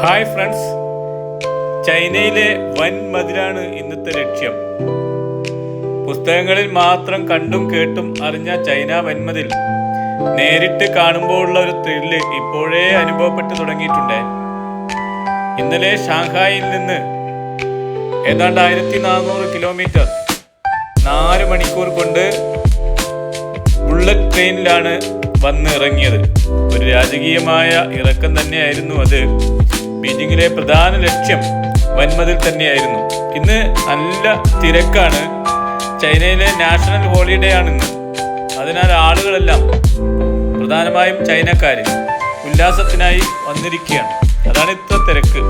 Hi friends, ചൈനയിലെ വൻ മതിലാണ് ഇന്നത്തെ ലക്ഷ്യം. പുസ്തകങ്ങളിൽ മാത്രം കണ്ടും കേട്ടും അറിഞ്ഞ ചൈന വൻമതിൽ നേരിട്ട് കാണുമ്പോഴുള്ള ഒരു ത്രില്ല് ഇപ്പോഴേ അനുഭവപ്പെട്ടു തുടങ്ങിയിട്ടുണ്ട്. ഇന്നലെ ഷാങ്ഹായിൽ നിന്ന് ഏതാണ്ട് 1400 കിലോമീറ്റർ 4 മണിക്കൂർ കൊണ്ട് ബുള്ളറ്റ് ട്രെയിനിലാണ് വന്ന് ഇറങ്ങിയത്. ഒരു രാജകീയമായ ഇറക്കം തന്നെയായിരുന്നു അത്. ബീജിംഗിലെ പ്രധാന ലക്ഷ്യം വൻമതിൽ തന്നെയായിരുന്നു. ഇന്ന് നല്ല തിരക്കാണ്. ചൈനയിലെ നാഷണൽ ഹോളിഡേ ആണ് ഇന്ന്. അതിനാൽ ആളുകളെല്ലാം, പ്രധാനമായും ചൈനക്കാർ, ഉല്ലാസത്തിനായി വന്നിരിക്കുകയാണ്. അതാണ് ഇത്ര തിരക്ക്.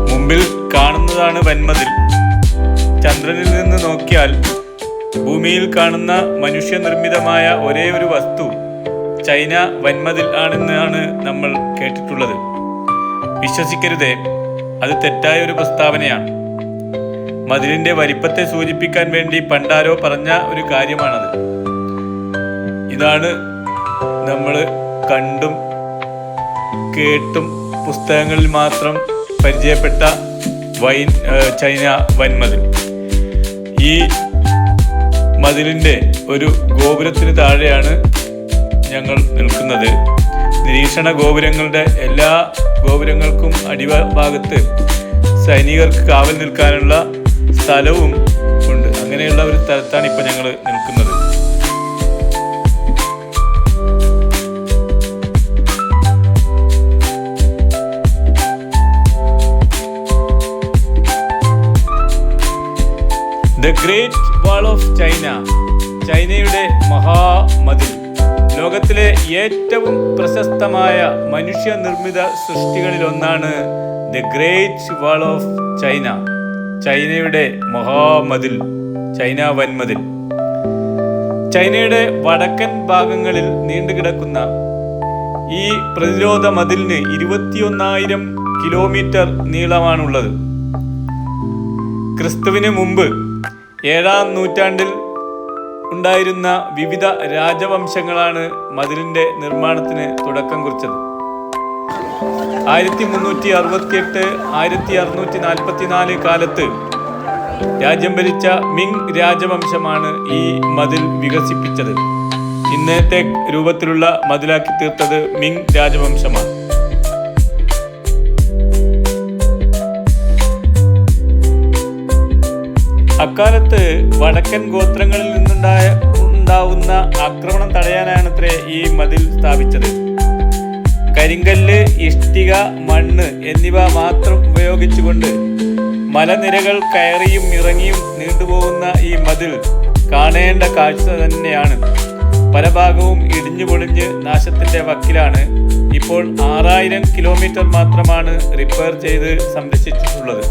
മുമ്പിൽ കാണുന്നതാണ് വൻമതിൽ. ചന്ദ്രനിൽ നിന്ന് നോക്കിയാൽ ഭൂമിയിൽ കാണുന്ന മനുഷ്യനിർമ്മിതമായ ഒരേ ഒരു വസ്തു ചൈന വൻമതിൽ ആണെന്നാണ് നമ്മൾ കേട്ടിട്ടുള്ളത്. വിശ്വസിക്കരുതേ, അത് തെറ്റായ ഒരു പ്രസ്താവനയാണ്. മതിലിന്റെ വലിപ്പത്തെ സൂചിപ്പിക്കാൻ വേണ്ടി പണ്ടാരോ പറഞ്ഞ ഒരു കാര്യമാണത്. ഇതാണ് നമ്മൾ കണ്ടും കേട്ടും പുസ്തകങ്ങളിൽ മാത്രം പരിചയപ്പെട്ട ചൈന വൻമതിൽ. ഈ മതിലിൻ്റെ ഒരു ഗോപുരത്തിന് താഴെയാണ് ഞങ്ങൾ നിൽക്കുന്നത്. നിരീക്ഷണ ഗോപുരങ്ങളുടെ എല്ലാ ഗോപുരങ്ങൾക്കും അടിഭാഗത്ത് സൈനികർക്ക് കാവൽ നിൽക്കാനുള്ള സ്ഥലവും ഉണ്ട്. അങ്ങനെയുള്ള ഒരു സ്ഥലത്താണ് ഇപ്പോൾ ഞങ്ങൾ നിൽക്കുന്നത്. The great wall of China, ചൈനയുടെ മഹാമതിൽ. ലോകത്തിലെ ഏറ്റവും പ്രശസ്തമായ മനുഷ്യനിർമ്മിത സൃഷ്ടികളിലൊന്നാണ് the great wall of China, ചൈനയുടെ മഹാമതിൽ, ചൈന വൻമതിൽ. ചൈനയുടെ വടക്കൻ ഭാഗങ്ങളിൽ നീണ്ടുകിടക്കുന്ന ഈ പ്രതിരോധ മതിലിന് 21,000 കിലോമീറ്റർ നീളമാണുള്ളത്. ക്രിസ്തുവിന് മുമ്പ് 7-ാം നൂറ്റാണ്ടിൽ ഉണ്ടായിരുന്ന വിവിധ രാജവംശങ്ങളാണ് മതിലിന്റെ നിർമ്മാണത്തിന് തുടക്കം കുറിച്ചത്. 1368 1644 കാലത്ത് രാജ്യം ഭരിച്ച മിങ് രാജവംശമാണ് ഈ മതിൽ വികസിപ്പിച്ചത്. ഇന്നത്തെ രൂപത്തിലുള്ള മതിലാക്കി തീർത്തത് മിങ് രാജവംശമാണ്. അക്കാലത്ത് വടക്കൻ ഗോത്രങ്ങളിൽ നിന്നുണ്ടാവുന്ന ആക്രമണം തടയാനാണത്രേ ഈ മതിൽ സ്ഥാപിച്ചത്. കരിങ്കല്ല്, ഇഷ്ടിക, മണ്ണ് എന്നിവ മാത്രം ഉപയോഗിച്ചുകൊണ്ട് മലനിരകൾ കയറിയും ഇറങ്ങിയും നീണ്ടുപോകുന്ന ഈ മതിൽ കാണേണ്ട കാഴ്ച തന്നെയാണ്. പല ഭാഗവും ഇടിഞ്ഞു പൊളിഞ്ഞ് നാശത്തിന്റെ വക്കിലാണ്. ഇപ്പോൾ 6000 കിലോമീറ്റർ മാത്രമാണ് റിപ്പയർ ചെയ്ത് സംരക്ഷിച്ചിട്ടുള്ളത്.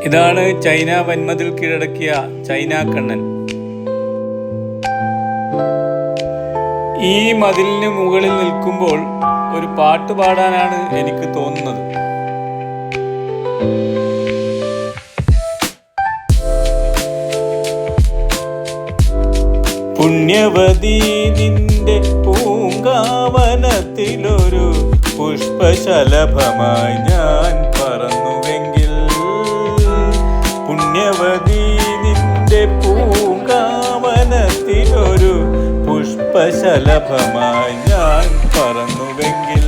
ഇതാണ് ചൈന വൻമതിൽ കീഴടക്കിയ ചൈന കണ്ണൻ. ഈ മതിലിന് മുകളിൽ നിൽക്കുമ്പോൾ ഒരു പാട്ട് പാടാനാണ് എനിക്ക് തോന്നുന്നത്. പുണ്യവതി നിന്റെ പൂങ്കാവനത്തിലൊരു പുഷ്പശലഭമായി ഞാൻ പറന്നുവെങ്കിൽ, പുണ്യവതി നിന്റെ പൂങ്കാവനത്തിലൊരു പുഷ്പശലഭമായി ഞാൻ പറന്നുവെങ്കിൽ,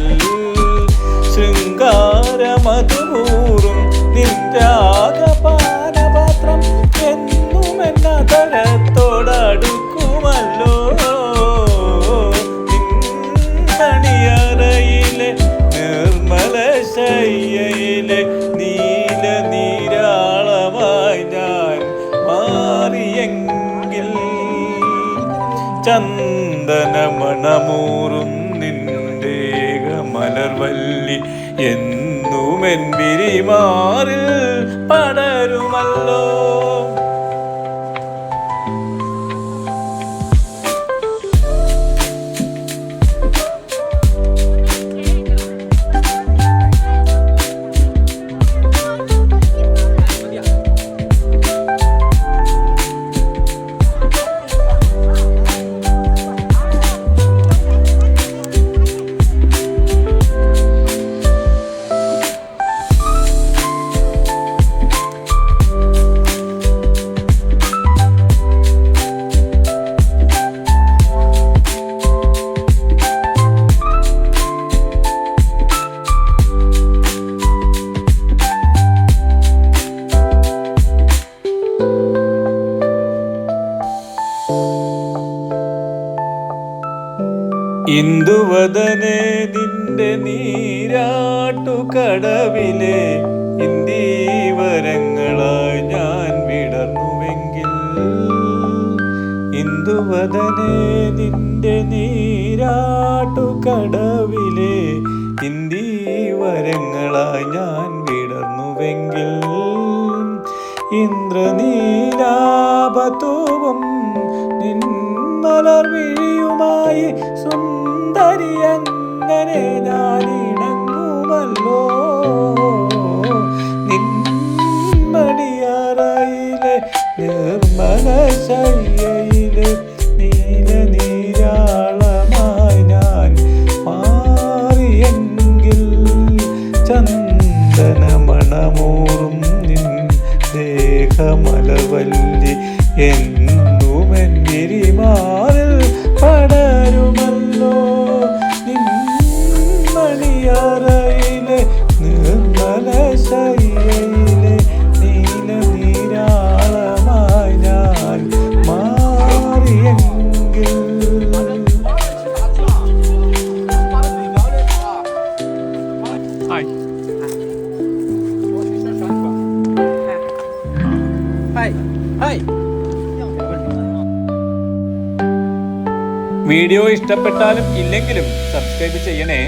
ശൃംഗാരമധുപൂറും നിൻരാഗപാനപാത്രം എന്നും എന്നതരത്തോടടുക്കുമല്ലോ. നിന്നണിയറയിലെ നിർമ്മല ശയ്യയിലെ നീല നീരാ ചന്ദനമണമൂറും നിന്റേക മലർവല്ലി എന്നുമെൻ വിരിമാറിൽ പടരുമല്ലോ. ഇന്ദുവദനെ നിന്റെ നീരാട്ടുകടവിലെ ഇന്ദീവരങ്ങളായി ഞാൻ വിടർന്നുവെങ്കിൽ, ഇന്ദുവദനെ നിന്റെ നീരാട്ടുകടവിലെ ഇന്ദീവരങ്ങളായി ഞാൻ വിടർന്നുവെങ്കിൽ, ഇന്ദ്രനീലാപതൂവും നിൻമലർവിഴിയുമായി സുന്ദരിയങ്ങനെ ഞാൻ ഇണങ്ങുമല്ലോ. നിൻമണിയറയിലെ നിർമ്മല ശയ്യയിലെ നീല നീരാളമായി ഞാൻ മാറിയെങ്കിൽ, ചന്ദനമണമൂറും നിൻ ദേഹമലർവല്ലി എന്നുമെൻ വിരിമാറിൽ പടരുമല്ലോ. നിൻമണിയറയിലെ നിർമ്മല ശയ്യയിലെ നീല നീരാളമായി ഞാൻ മാറിയെങ്കിൽ. വീഡിയോ ഇഷ്ടപ്പെട്ടാലും ഇല്ലെങ്കിലും സബ്സ്ക്രൈബ് ചെയ്യണേ.